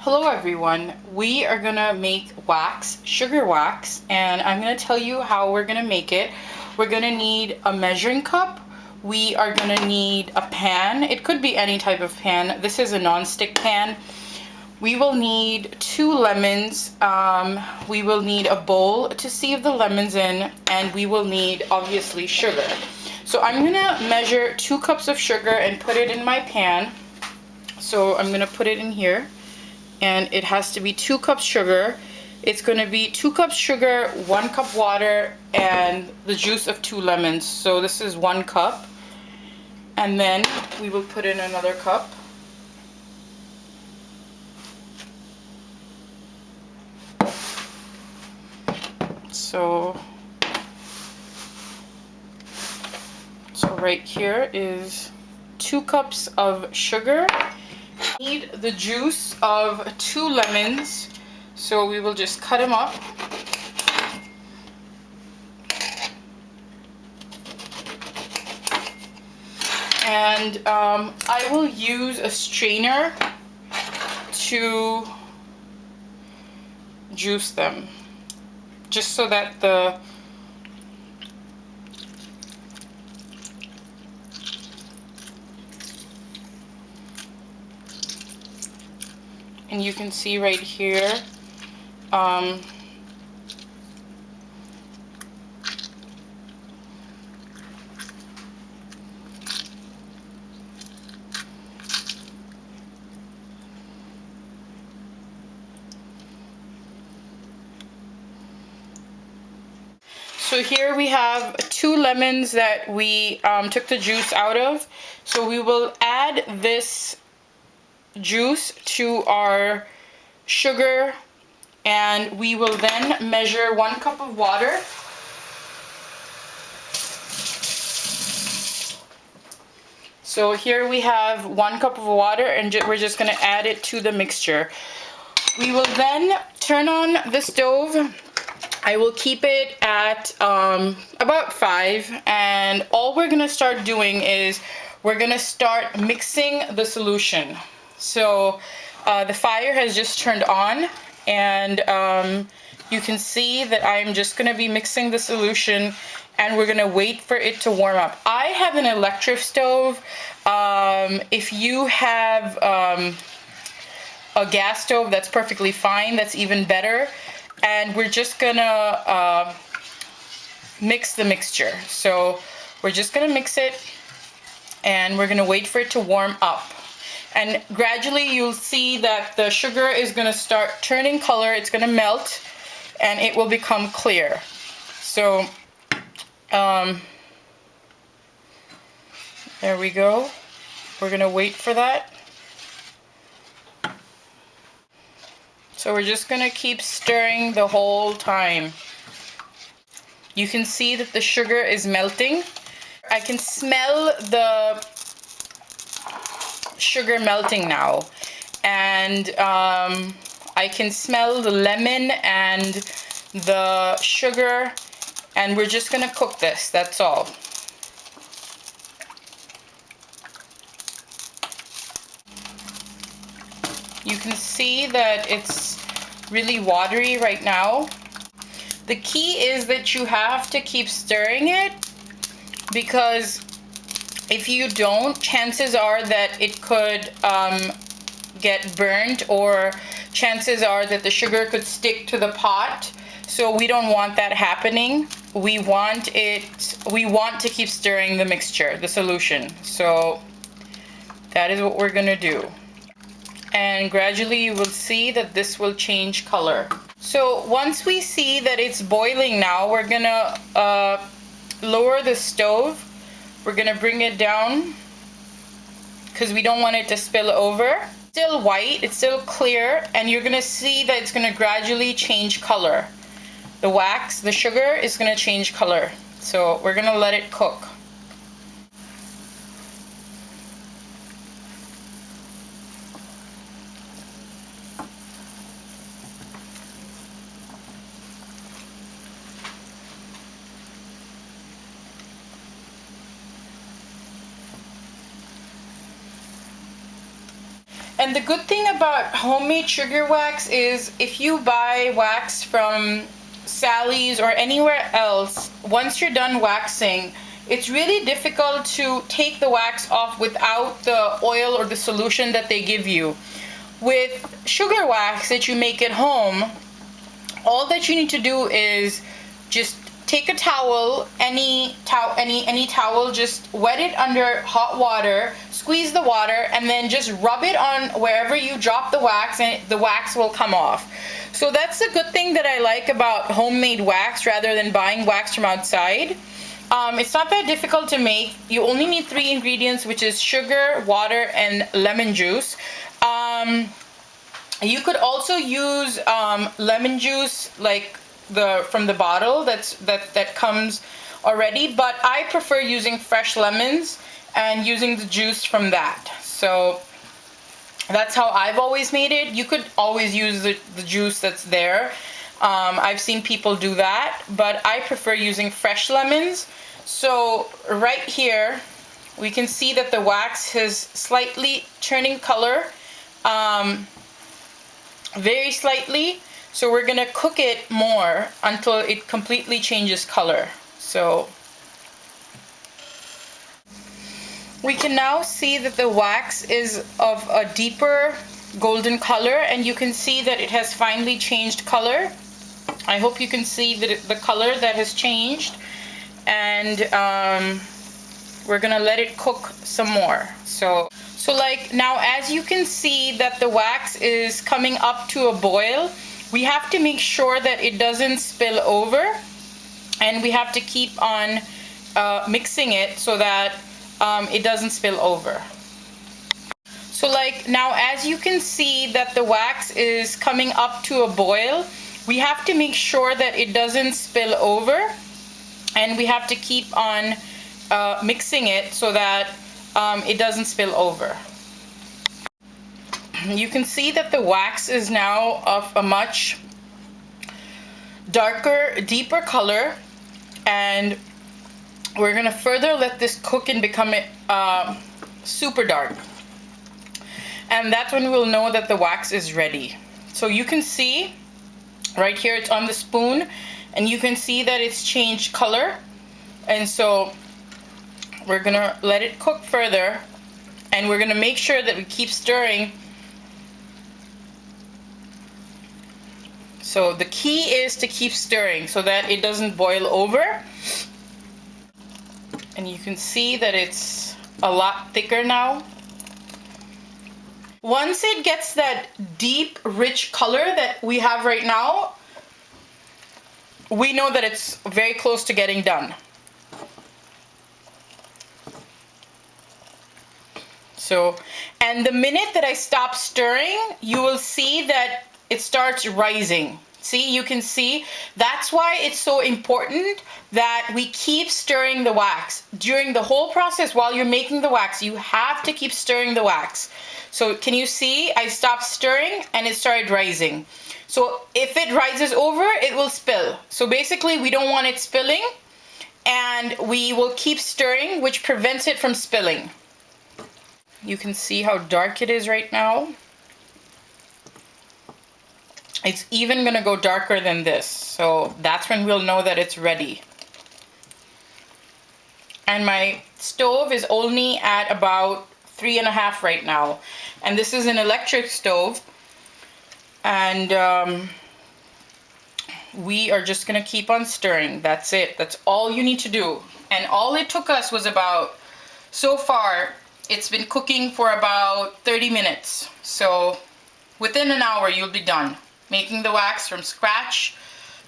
Hello everyone, we are gonna make wax, sugar wax, and I'm gonna tell you how we're gonna make it. We're gonna need a measuring cup. We are gonna need a pan. It could be any type of pan. This is a non-stick pan. We will need 2 lemons. We will need a bowl to sieve the lemons in, and we will need obviously sugar. So I'm gonna measure 2 cups of sugar and put it in my pan. So I'm gonna put it in here. And it has to be 2 cups sugar. It's going to be 2 cups sugar, 1 cup water, and the juice of 2 lemons. So this is 1 cup. And then we will put in another cup. So right here is 2 cups of sugar. Need the juice of 2 lemons, so we will just cut them up. And I will use a strainer to juice them, just so that and you can see right here, so here we have 2 lemons that we took the juice out of. So we will add this juice to our sugar, and we will then measure 1 cup of water. So here we have 1 cup of water, and we're just going to add it to the mixture. We will then turn on the stove. I will keep it at about 5, and all we're going to start doing is we're going to start mixing the solution. So the fire has just turned on, and you can see that I'm just going to be mixing the solution, and we're going to wait for it to warm up. I have an electric stove. If you have a gas stove, that's perfectly fine. That's even better. And we're just gonna mix the mixture. So we're just gonna mix it, and we're gonna wait for it to warm up. And gradually you'll see that the sugar is gonna start turning color. It's gonna melt, and it will become clear. So there we go. We're gonna wait for that. So we're just gonna keep stirring the whole time. You can see that the sugar is melting. I can smell the sugar melting now. And I can smell the lemon and the sugar. And we're just gonna cook this, that's all. You can see that it's really watery right now. The key is that you have to keep stirring it, because if you don't, chances are that it could get burnt, or chances are that the sugar could stick to the pot. So we don't want that happening. We want to keep stirring the mixture, the solution. So that is what we're gonna do. And gradually you will see that this will change color. So once we see that it's boiling now, we're gonna lower the stove. We're gonna bring it down, because we don't want it to spill over. Still white, it's still clear, and you're gonna see that it's gonna gradually change color. The wax, the sugar is gonna change color. So we're gonna let it cook. And the good thing about homemade sugar wax is if you buy wax from Sally's or anywhere else, once you're done waxing, it's really difficult to take the wax off without the oil or the solution that they give you. With sugar wax that you make at home, all that you need to do is just take a towel, any towel, just wet it under hot water, squeeze the water, and then just rub it on wherever you drop the wax, and the wax will come off. So that's a good thing that I like about homemade wax rather than buying wax from outside. It's not that difficult to make. You only need 3 ingredients, which is sugar, water, and lemon juice. You could also use lemon juice like from the bottle that comes already, but I prefer using fresh lemons and using the juice from that. So that's how I've always made it. You could always use the juice that's there. I've seen people do that, but I prefer using fresh lemons. So right here we can see that the wax is slightly turning color, very slightly. So we're gonna cook it more until it completely changes color. So we can now see that the wax is of a deeper golden color, and you can see that it has finally changed color. I hope you can see the color that has changed, and we're gonna let it cook some more. So like now, as you can see that the wax is coming up to a boil, we have to make sure that it doesn't spill over, and we have to keep on mixing it so that it doesn't spill over. So like now, as you can see that the wax is coming up to a boil, we have to make sure that it doesn't spill over, and we have to keep on mixing it so that it doesn't spill over. You can see that the wax is now of a much darker, deeper color, and we're gonna further let this cook and become super dark. And that's when we'll know that the wax is ready. So you can see right here, it's on the spoon, and you can see that it's changed color. And so we're gonna let it cook further, and we're gonna make sure that we keep stirring. So the key is to keep stirring so that it doesn't boil over. And you can see that it's a lot thicker now. Once it gets that deep, rich color that we have right now, we know that it's very close to getting done. So, and the minute that I stop stirring, you will see that it starts rising. See, you can see, that's why it's so important that we keep stirring the wax. During the whole process while you're making the wax, you have to keep stirring the wax. So can you see, I stopped stirring and it started rising. So if it rises over, it will spill. So basically we don't want it spilling, and we will keep stirring, which prevents it from spilling. You can see how dark it is right now. It's even gonna go darker than this. So that's when we'll know that it's ready. And my stove is only at about 3.5 right now. And this is an electric stove. And we are just gonna keep on stirring. That's it. That's all you need to do. And all it took us was about, so far, it's been cooking for about 30 minutes. So within an hour, you'll be done making the wax from scratch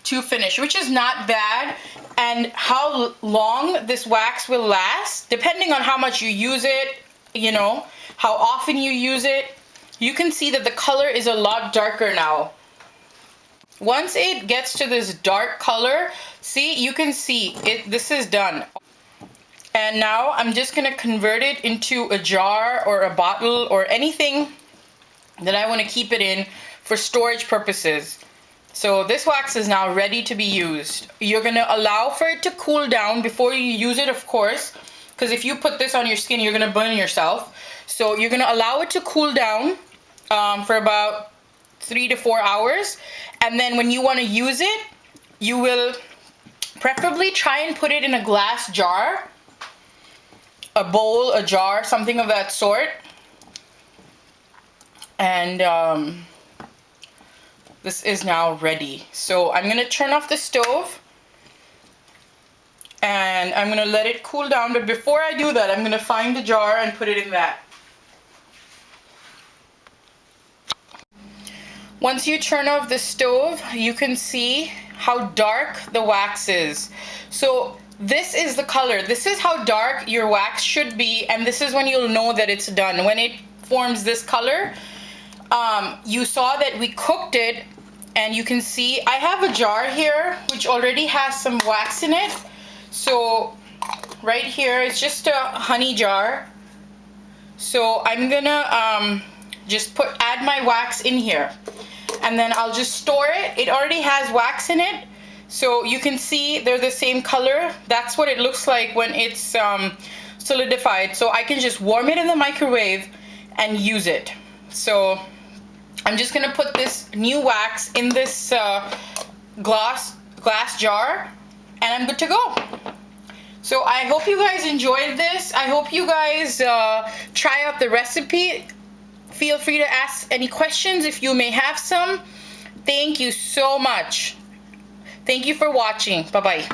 to finish, which is not bad. And how long this wax will last, depending on how much you use it, you know, how often you use it, you can see that the color is a lot darker now. Once it gets to this dark color, see, you can see it, this is done. And now I'm just gonna convert it into a jar or a bottle or anything that I wanna keep it in for storage purposes. So this wax is now ready to be used. You're gonna allow for it to cool down before you use it, of course, because if you put this on your skin, you're gonna burn yourself. So you're gonna allow it to cool down, for about 3 to 4 hours. And then when you want to use it, you will preferably try and put it in a glass jar, a bowl, a jar, something of that sort. And this is now ready. So I'm gonna turn off the stove and I'm gonna let it cool down. But before I do that, I'm gonna find the jar and put it in that. Once you turn off the stove, you can see how dark the wax is. So this is the color. This is how dark your wax should be, and this is when you'll know that it's done. When it forms this color, you saw that we cooked it, and you can see I have a jar here which already has some wax in it. So right here, it's just a honey jar. So I'm gonna just add my wax in here, and then I'll just store it. It already has wax in it, so you can see they're the same color. That's what it looks like when it's solidified. So I can just warm it in the microwave and use it. So I'm just gonna put this new wax in this glass jar, and I'm good to go. So I hope you guys enjoyed this. I hope you guys try out the recipe. Feel free to ask any questions if you may have some. Thank you so much. Thank you for watching. Bye-bye.